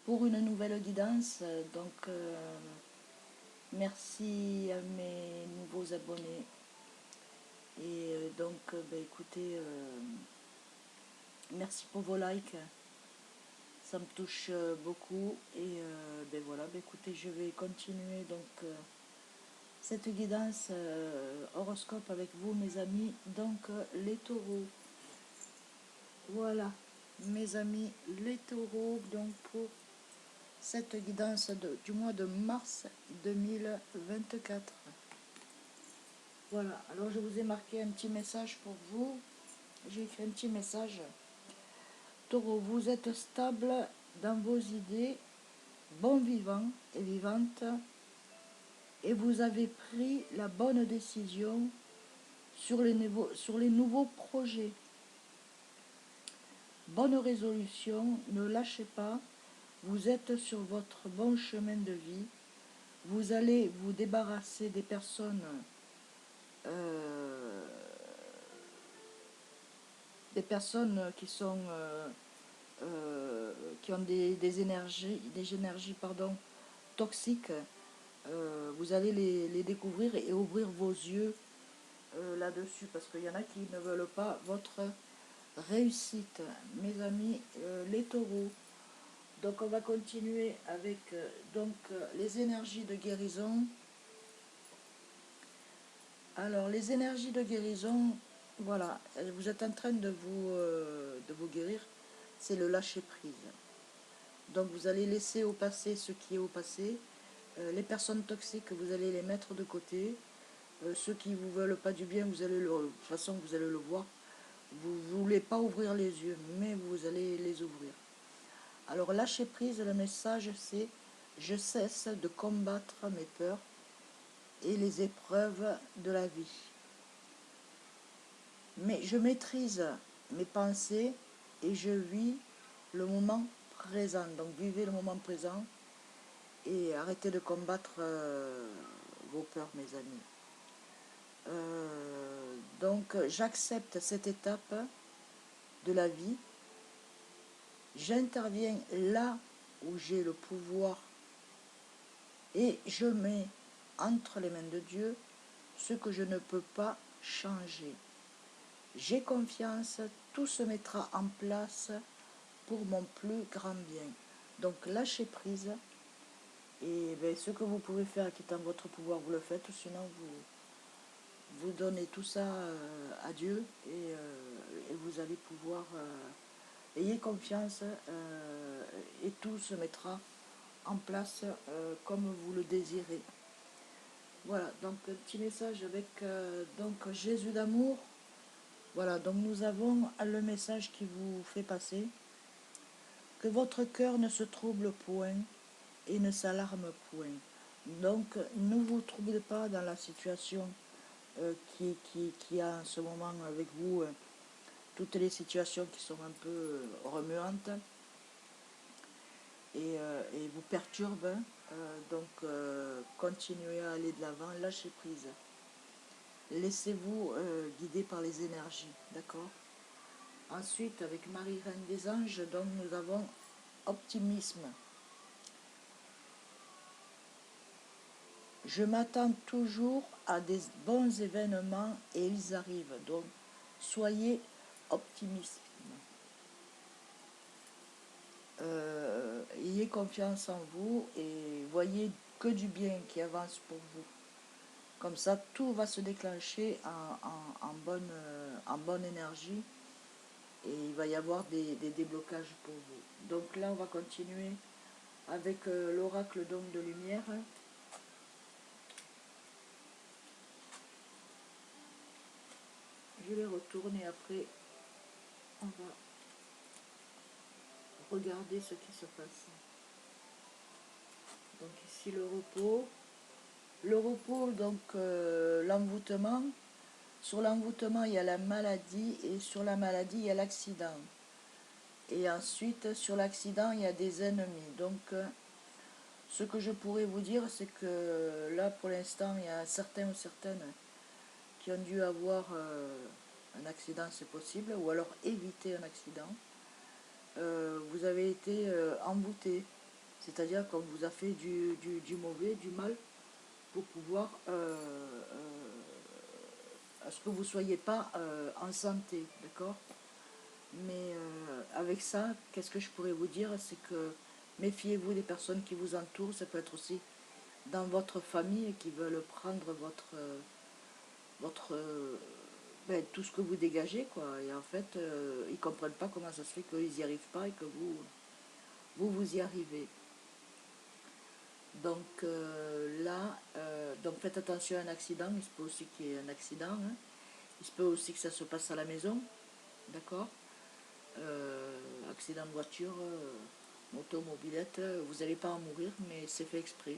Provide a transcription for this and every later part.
pour une nouvelle guidance. Donc, merci à mes nouveaux abonnés. Et donc, écoutez, merci pour vos likes. Ça me touche beaucoup. Et voilà, écoutez, je vais continuer donc cette guidance horoscope avec vous, mes amis. Donc, les taureaux. Voilà, mes amis, les taureaux, donc pour cette guidance du mois de mars 2024. Voilà, alors je vous ai marqué un petit message pour vous. J'ai écrit un petit message. Taureau, vous êtes stable dans vos idées, bon vivant et vivante, et vous avez pris la bonne décision sur les nouveaux projets. Bonne résolution, ne lâchez pas, vous êtes sur votre bon chemin de vie. Vous allez vous débarrasser des personnes euh, qui sont qui ont des énergies toxiques. Vous allez les découvrir et ouvrir vos yeux là-dessus, parce qu'il y en a qui ne veulent pas votre réussite, mes amis, les taureaux. Donc on va continuer avec les énergies de guérison. Alors les énergies de guérison, voilà, vous êtes en train de vous guérir, c'est le lâcher prise. Donc vous allez laisser au passé ce qui est au passé. Les personnes toxiques, vous allez les mettre de côté. Ceux qui ne vous veulent pas du bien, de toute façon vous allez le voir. Vous ne voulez pas ouvrir les yeux, mais vous allez les ouvrir. Alors lâcher prise, le message c'est: je cesse de combattre mes peurs et les épreuves de la vie. Mais je maîtrise mes pensées et je vis le moment présent. Donc vivez le moment présent et arrêtez de combattre vos peurs, mes amis. Donc j'accepte cette étape de la vie. J'interviens là où j'ai le pouvoir et je mets entre les mains de Dieu ce que je ne peux pas changer. J'ai confiance, tout se mettra en place pour mon plus grand bien. Donc lâchez prise et ce que vous pouvez faire qui est en votre pouvoir, vous le faites, sinon vous donnez tout ça à Dieu et vous allez pouvoir... ayez confiance et tout se mettra en place comme vous le désirez. Voilà, donc un petit message avec donc Jésus d'amour. Voilà, donc nous avons le message qui vous fait passer. Que votre cœur ne se trouble point et ne s'alarme point. Donc ne vous troublez pas dans la situation qui a en ce moment avec vous, toutes les situations qui sont un peu remuantes et vous perturbent. Donc continuez à aller de l'avant, lâchez prise. Laissez-vous guider par les énergies, d'accord? Ensuite, avec Marie Reine des Anges, donc nous avons optimisme. Je m'attends toujours à des bons événements et ils arrivent. Donc, soyez optimistes. Ayez confiance en vous et voyez que du bien qui avance pour vous. Comme ça, tout va se déclencher en bonne énergie et il va y avoir des déblocages pour vous. Donc là, on va continuer avec l'oracle d'homme de lumière. Je les retourne et après, on va regarder ce qui se passe. Donc ici, le repos. Le repos, donc l'envoûtement. Sur l'envoûtement, il y a la maladie et sur la maladie, il y a l'accident. Et ensuite, sur l'accident, il y a des ennemis. Donc, ce que je pourrais vous dire, c'est que là, pour l'instant, il y a certains ou certaines qui ont dû avoir un accident, c'est possible, ou alors éviter un accident. Vous avez été envoûté. C'est-à-dire qu'on vous a fait du mauvais, du mal, pour pouvoir à ce que vous ne soyez pas en santé, d'accord? Mais avec ça, qu'est-ce que je pourrais vous dire? C'est que méfiez-vous des personnes qui vous entourent. Ça peut être aussi dans votre famille qui veulent prendre votre ben, tout ce que vous dégagez, quoi. Et en fait, ils ne comprennent pas comment ça se fait qu'ils n'y arrivent pas et que vous y arrivez. Donc là, donc faites attention à un accident. Il se peut aussi qu'il y ait un accident, hein. Il se peut aussi que ça se passe à la maison, d'accord? Accident de voiture, moto, mobilette, vous n'allez pas en mourir, mais c'est fait exprès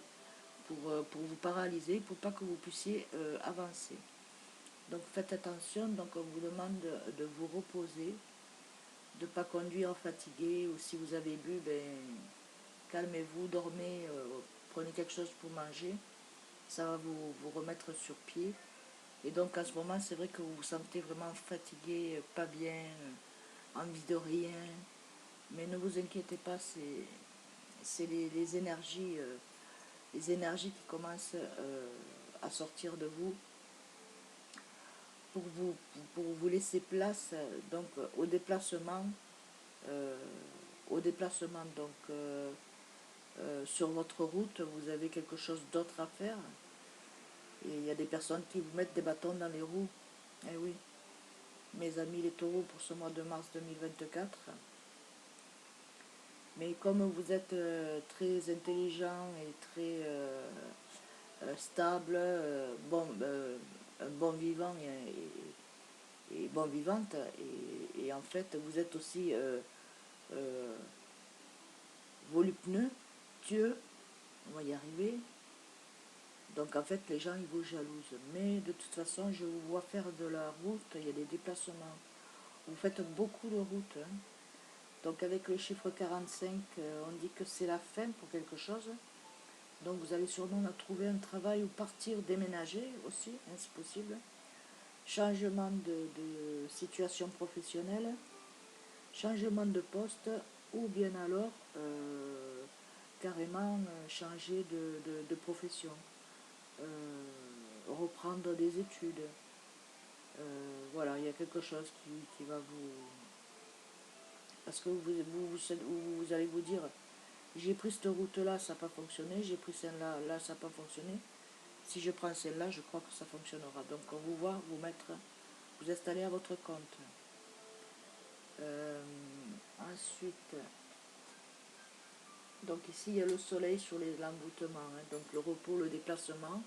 pour vous paralyser, pour pas que vous puissiez avancer. Donc faites attention, donc on vous demande de vous reposer, de ne pas conduire fatigué, ou si vous avez bu, ben, calmez-vous, dormez, prenez quelque chose pour manger, ça va vous remettre sur pied. Et donc en ce moment, c'est vrai que vous vous sentez vraiment fatigué, pas bien, envie de rien, mais ne vous inquiétez pas, c'est les énergies qui commencent à sortir de vous pour vous laisser place donc euh, au déplacement donc sur votre route, vous avez quelque chose d'autre à faire et il y a des personnes qui vous mettent des bâtons dans les roues. Eh oui, mes amis les taureaux pour ce mois de mars 2024. Mais comme vous êtes très intelligent et très stable, un bon vivant et bon vivante, et en fait vous êtes aussi euh, voluptueux, on va y arriver. Donc en fait les gens ils vous jalousent. Mais de toute façon je vous vois faire de la route, il y a des déplacements. Vous faites beaucoup de route, hein. Donc avec le chiffre 45, on dit que c'est la fin pour quelque chose. Donc vous allez sûrement trouver un travail ou partir, déménager aussi, hein, c'est possible. Changement de situation professionnelle, changement de poste, ou bien alors carrément changer de profession, reprendre des études. Voilà, il y a quelque chose qui va vous... Parce que vous allez vous dire, j'ai pris cette route-là, ça n'a pas fonctionné, j'ai pris celle-là, là, ça n'a pas fonctionné. Si je prends celle-là, je crois que ça fonctionnera. Donc on vous voit vous mettre, vous installer à votre compte. Ensuite, donc ici il y a le soleil sur l'envoûtement, hein, donc le repos, le déplacement.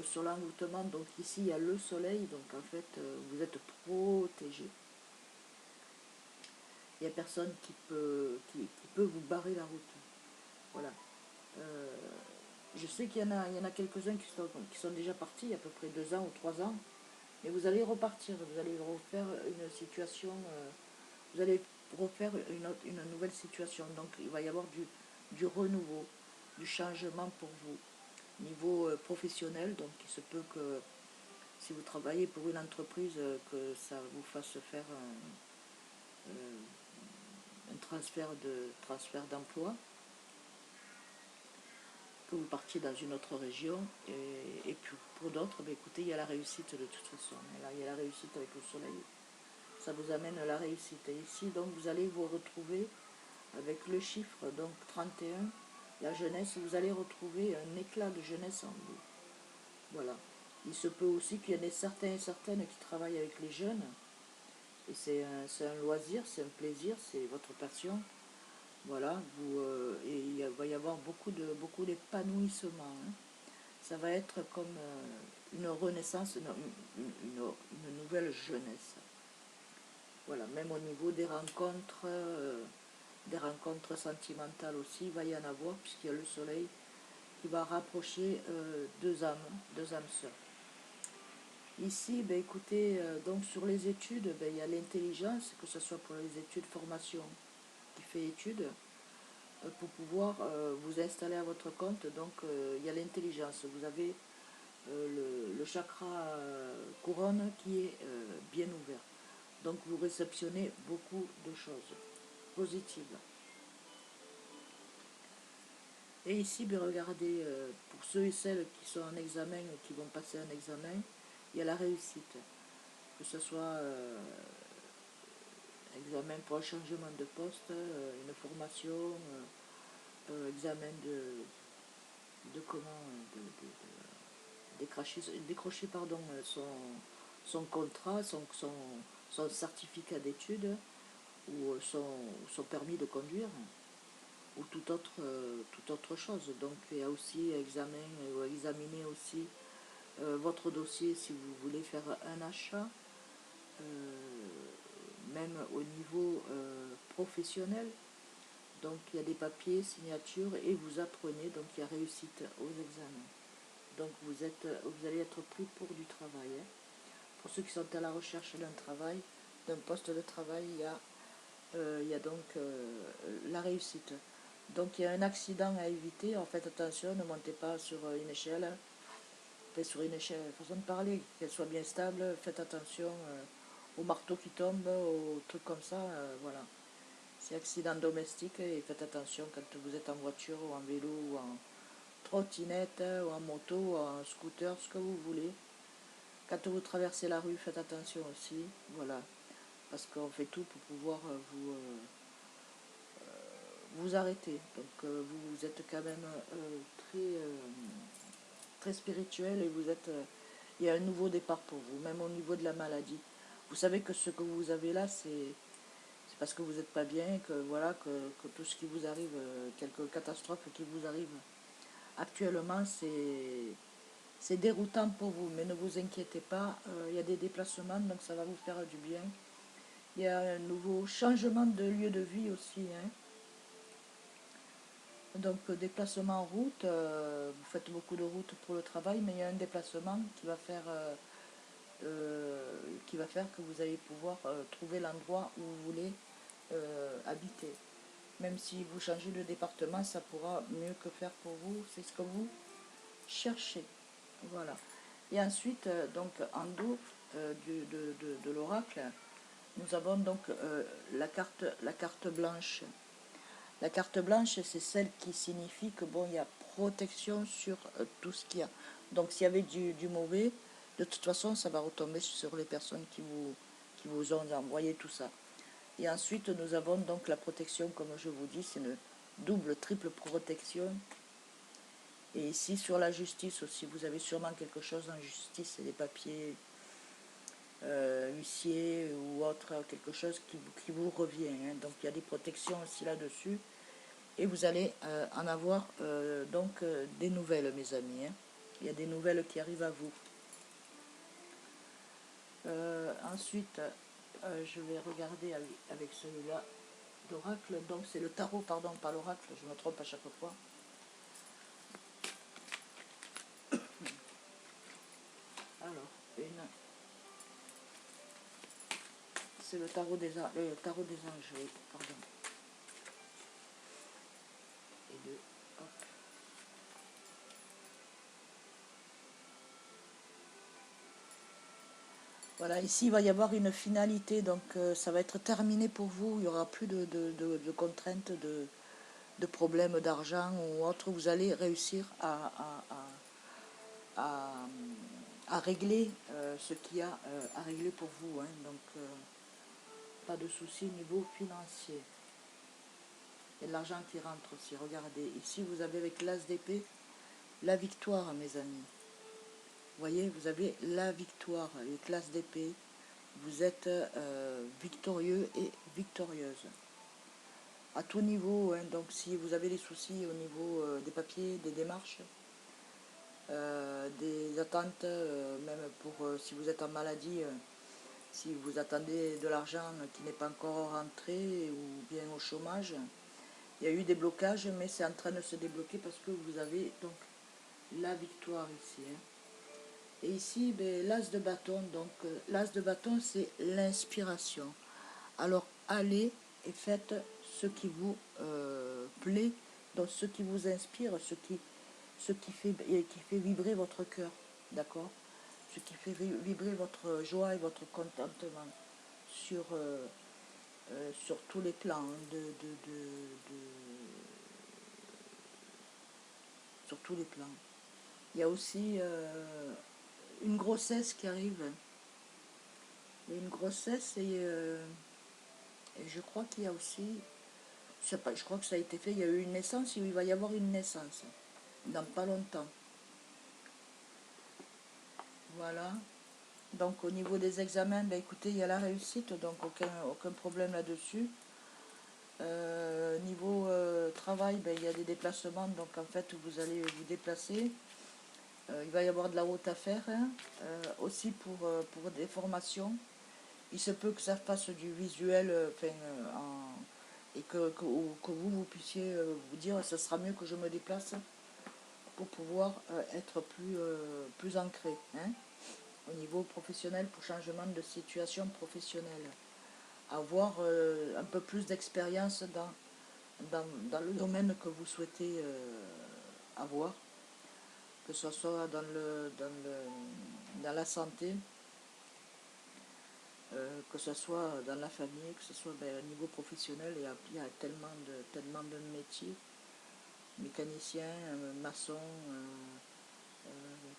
Sur l'envoûtement, donc ici il y a le soleil, donc en fait vous êtes protégé. Il n'y a personne qui peut vous barrer la route. Voilà. Je sais il y en a quelques-uns qui sont déjà partis, il y a à peu près 2 ans ou 3 ans, mais vous allez repartir, vous allez refaire une situation, vous allez refaire une nouvelle situation. Donc il va y avoir du renouveau, du changement pour vous. Niveau professionnel, donc il se peut que si vous travaillez pour une entreprise, que ça vous fasse faire un transfert d'emploi, que vous partiez dans une autre région, et puis pour d'autres, ben écoutez, il y a la réussite de toute façon. Et là, il y a la réussite avec le soleil. Ça vous amène la réussite. Et ici, donc, vous allez vous retrouver avec le chiffre, donc 31, la jeunesse, vous allez retrouver un éclat de jeunesse en vous. Voilà. Il se peut aussi qu'il y en ait certains et certaines qui travaillent avec les jeunes. Et c'est un loisir, c'est un plaisir, c'est votre passion. Voilà, et il va y avoir beaucoup d'épanouissement, hein. Ça va être comme une renaissance, une nouvelle jeunesse. Voilà, même au niveau des rencontres sentimentales aussi, il va y en avoir, puisqu'il y a le soleil qui va rapprocher deux âmes sœurs. Ici, ben, écoutez, donc sur les études, ben, il y a l'intelligence, que ce soit pour les études, formation, qui fait études, pour pouvoir vous installer à votre compte. Donc il y a l'intelligence, vous avez le chakra couronne qui est bien ouvert. Donc vous réceptionnez beaucoup de choses positives. Et ici, ben, regardez, pour ceux et celles qui sont en examen ou qui vont passer un examen, il y a la réussite. Que ce soit examen pour un changement de poste, une formation, examen de comment décrocher pardon, son contrat, son certificat d'études ou son permis de conduire ou toute autre chose. Donc il y a aussi examiner aussi votre dossier si vous voulez faire un achat, même au niveau professionnel. Donc il y a des papiers, signatures et vous apprenez, donc il y a réussite aux examens. Donc vous allez être pris pour du travail. Hein. Pour ceux qui sont à la recherche d'un travail, d'un poste de travail, il y a donc la réussite. Donc il y a un accident à éviter, en fait attention, ne montez pas sur une échelle, sur une échelle, façon de parler, qu'elle soit bien stable, faites attention au marteau qui tombe, aux trucs comme ça, voilà. C'est accident domestique et faites attention quand vous êtes en voiture ou en vélo ou en trottinette ou en moto ou en scooter, ce que vous voulez. Quand vous traversez la rue, faites attention aussi, voilà, parce qu'on fait tout pour pouvoir vous arrêter. Donc vous êtes quand même très spirituel et il y a un nouveau départ pour vous, même au niveau de la maladie. Vous savez que ce que vous avez là, c'est parce que vous n'êtes pas bien, que voilà, que tout ce qui vous arrive, quelques catastrophes qui vous arrivent actuellement, c'est déroutant pour vous. Mais ne vous inquiétez pas, il y a des déplacements, donc ça va vous faire du bien. Il y a un nouveau changement de lieu de vie aussi. Hein. Donc déplacement en route, vous faites beaucoup de routes pour le travail, mais il y a un déplacement qui va faire que vous allez pouvoir trouver l'endroit où vous voulez habiter. Même si vous changez de département, ça pourra mieux que faire pour vous. C'est ce que vous cherchez. Voilà. Et ensuite, donc en dos de l'oracle, nous avons donc la carte blanche. La carte blanche, c'est celle qui signifie que bon, il y a protection sur tout ce qu'il y a. Donc s'il y avait du mauvais, de toute façon, ça va retomber sur les personnes qui vous ont envoyé tout ça. Et ensuite, nous avons donc la protection, comme je vous dis, c'est une double, triple protection. Et ici, sur la justice aussi, vous avez sûrement quelque chose en justice, c'est des papiers huissiers ou autre, quelque chose qui vous revient. Hein. Donc il y a des protections aussi là-dessus. Et vous allez en avoir donc des nouvelles, mes amis. Hein. Il y a des nouvelles qui arrivent à vous. Ensuite, je vais regarder avec celui-là d'oracle. Donc c'est le tarot, pardon, pas l'oracle, je me trompe à chaque fois. Alors, c'est le tarot des anges, oui, pardon. Et deux, hop. Voilà, ici il va y avoir une finalité, donc ça va être terminé pour vous. Il n'y aura plus de contraintes, de problèmes d'argent ou autre. Vous allez réussir à, à régler ce qu'il y a à régler pour vous. Hein. Donc, pas de souci au niveau financier. Il y a de l'argent qui rentre aussi. Regardez, ici vous avez avec l'as d'épée la victoire, mes amis. Vous voyez, vous avez la victoire avec l'as d'épée. Vous êtes victorieux et victorieuse. À tout niveau, hein, donc si vous avez des soucis au niveau des papiers, des démarches, des attentes, même pour si vous êtes en maladie, si vous attendez de l'argent qui n'est pas encore rentré ou bien au chômage, il y a eu des blocages, mais c'est en train de se débloquer parce que vous avez donc la victoire ici. Hein. Et ici, ben, l'as de bâton, donc l'as de bâton, c'est l'inspiration. Alors allez et faites ce qui vous plaît, donc ce qui vous inspire, qui fait vibrer votre cœur, d'accord? Ce qui fait vibrer votre joie et votre contentement sur, sur tous les plans, hein, sur tous les plans. Il y a aussi une grossesse qui arrive. Il y a une grossesse et je crois qu'il y a aussi, je sais pas, je crois que ça a été fait, il y a eu une naissance, il va y avoir une naissance dans pas longtemps. Voilà. Donc au niveau des examens, ben, écoutez, il y a la réussite, donc aucun problème là-dessus. Niveau travail, ben, il y a des déplacements, donc en fait vous allez vous déplacer. Il va y avoir de la route à faire, hein. Aussi pour des formations. Il se peut que ça fasse du visuel, et que vous puissiez vous dire ça sera mieux que je me déplace pour pouvoir être plus ancré, hein, au niveau professionnel, pour changement de situation professionnelle. Avoir un peu plus d'expérience dans le domaine que vous souhaitez avoir, que ce soit dans la santé, que ce soit dans la famille, que ce soit au niveau professionnel. Il y a tellement de métiers, mécanicien, maçon,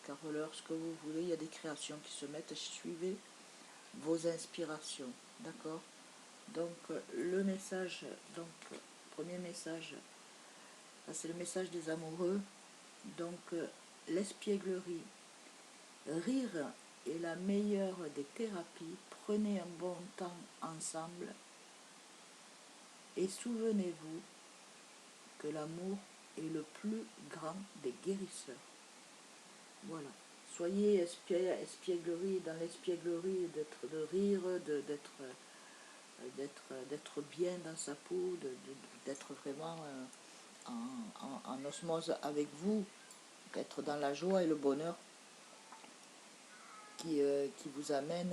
carreleur, ce que vous voulez. Il y a des créations qui se mettent. Suivez vos inspirations, d'accord? Donc le message, donc premier message, c'est le message des amoureux. Donc l'espièglerie, rire est la meilleure des thérapies. Prenez un bon temps ensemble et souvenez-vous que l'amour est le plus grand des guérisseurs. Voilà. Soyez espièglerie, dans l'espièglerie, de rire, d'être bien dans sa peau, d'être vraiment en osmose avec vous, d'être dans la joie et le bonheur qui vous amène,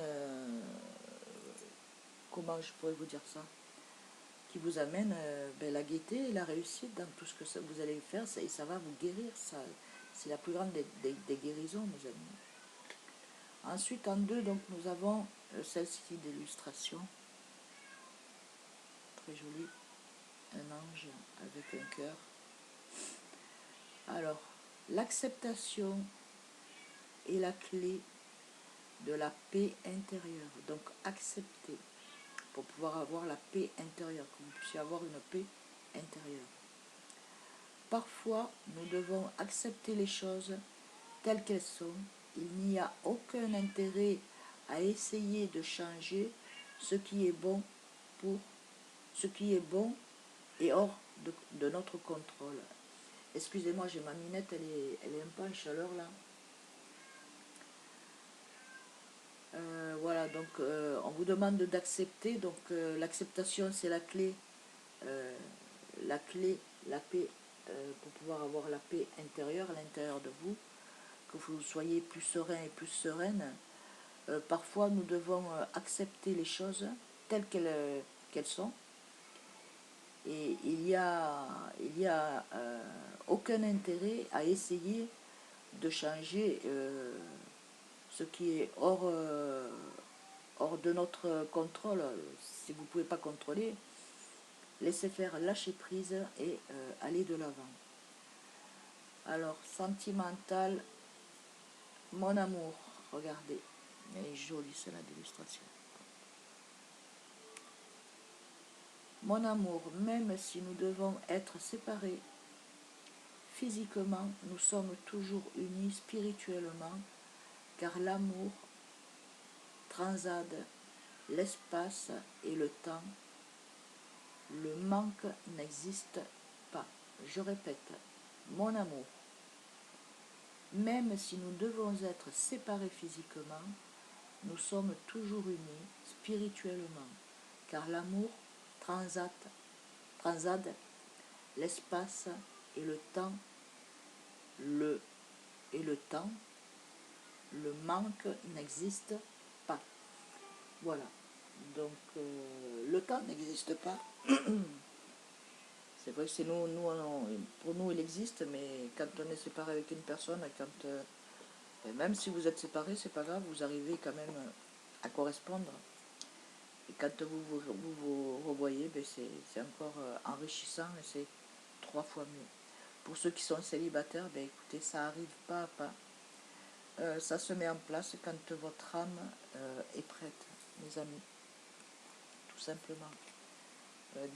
comment je pourrais vous dire ça, qui vous amène la gaieté et la réussite dans tout ce que vous allez faire, et ça va vous guérir. C'est la plus grande des guérisons, mes amis. Ensuite, en deux, donc, nous avons celle-ci d'illustration, très jolie, un ange avec un cœur. Alors, l'acceptation est la clé de la paix intérieure. Donc, accepter pour pouvoir avoir la paix intérieure, que vous puissiez avoir une paix intérieure. Parfois, nous devons accepter les choses telles qu'elles sont. Il n'y a aucun intérêt à essayer de changer ce qui est bon et hors de notre contrôle. Excusez-moi, j'ai ma minette, elle est un peu en chaleur là. Voilà, donc on vous demande d'accepter. Donc l'acceptation, c'est la paix, pour pouvoir avoir la paix intérieure à l'intérieur de vous, que vous soyez plus serein et plus sereine. Parfois, nous devons accepter les choses telles qu'elles sont. Et il y a aucun intérêt à essayer de changer ce qui est hors de notre contrôle. Si vous ne pouvez pas contrôler, laissez faire, lâcher prise et aller de l'avant. Alors, sentimental, mon amour, regardez, elle est jolie celle-là d'illustration. Mon amour, même si nous devons être séparés physiquement, nous sommes toujours unis spirituellement, car l'amour transcende l'espace et le temps. Le manque n'existe pas. Je répète, mon amour, même si nous devons être séparés physiquement, nous sommes toujours unis spirituellement, car l'amour transcende l'espace et le temps. Le manque n'existe pas. Voilà. Donc le temps n'existe pas. C'est vrai que c'est pour nous il existe, mais quand on est séparé avec une personne, même si vous êtes séparés, c'est pas grave, vous arrivez quand même à correspondre. Et quand vous revoyez, c'est encore enrichissant et c'est 3 fois mieux. pour ceux qui sont célibataires, ben écoutez, ça arrive pas à pas. Ça se met en place quand votre âme est prête, mes amis, tout simplement.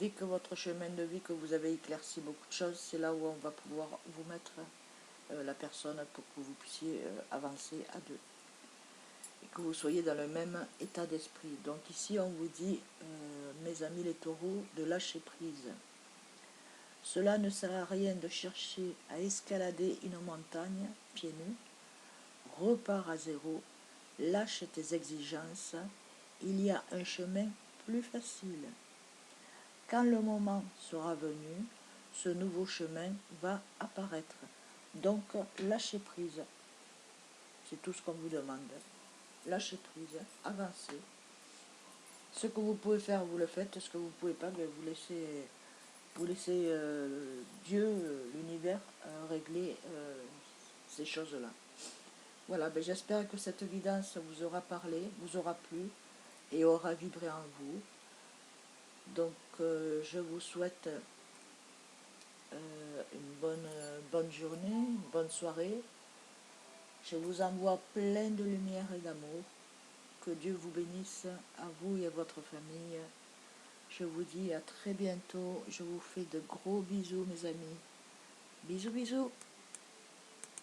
Dès que votre chemin de vie, que vous avez éclairci beaucoup de choses, c'est là où on va pouvoir vous mettre la personne pour que vous puissiez avancer à deux. Et que vous soyez dans le même état d'esprit. Donc ici, on vous dit, mes amis les taureaux, de lâcher prise. Cela ne sert à rien de chercher à escalader une montagne pieds nus. Repars à zéro, lâche tes exigences, il y a un chemin plus facile. Quand le moment sera venu, ce nouveau chemin va apparaître. Donc, lâchez prise. C'est tout ce qu'on vous demande. Lâchez prise, avancez. Ce que vous pouvez faire, vous le faites. Ce que vous ne pouvez pas, vous laissez Dieu, l'univers, régler ces choses-là. Voilà, j'espère que cette guidance vous aura parlé, vous aura plu et aura vibré en vous. Donc, je vous souhaite une bonne journée, une bonne soirée. Je vous envoie plein de lumière et d'amour. Que Dieu vous bénisse, à vous et à votre famille. Je vous dis à très bientôt. Je vous fais de gros bisous, mes amis. Bisous, bisous.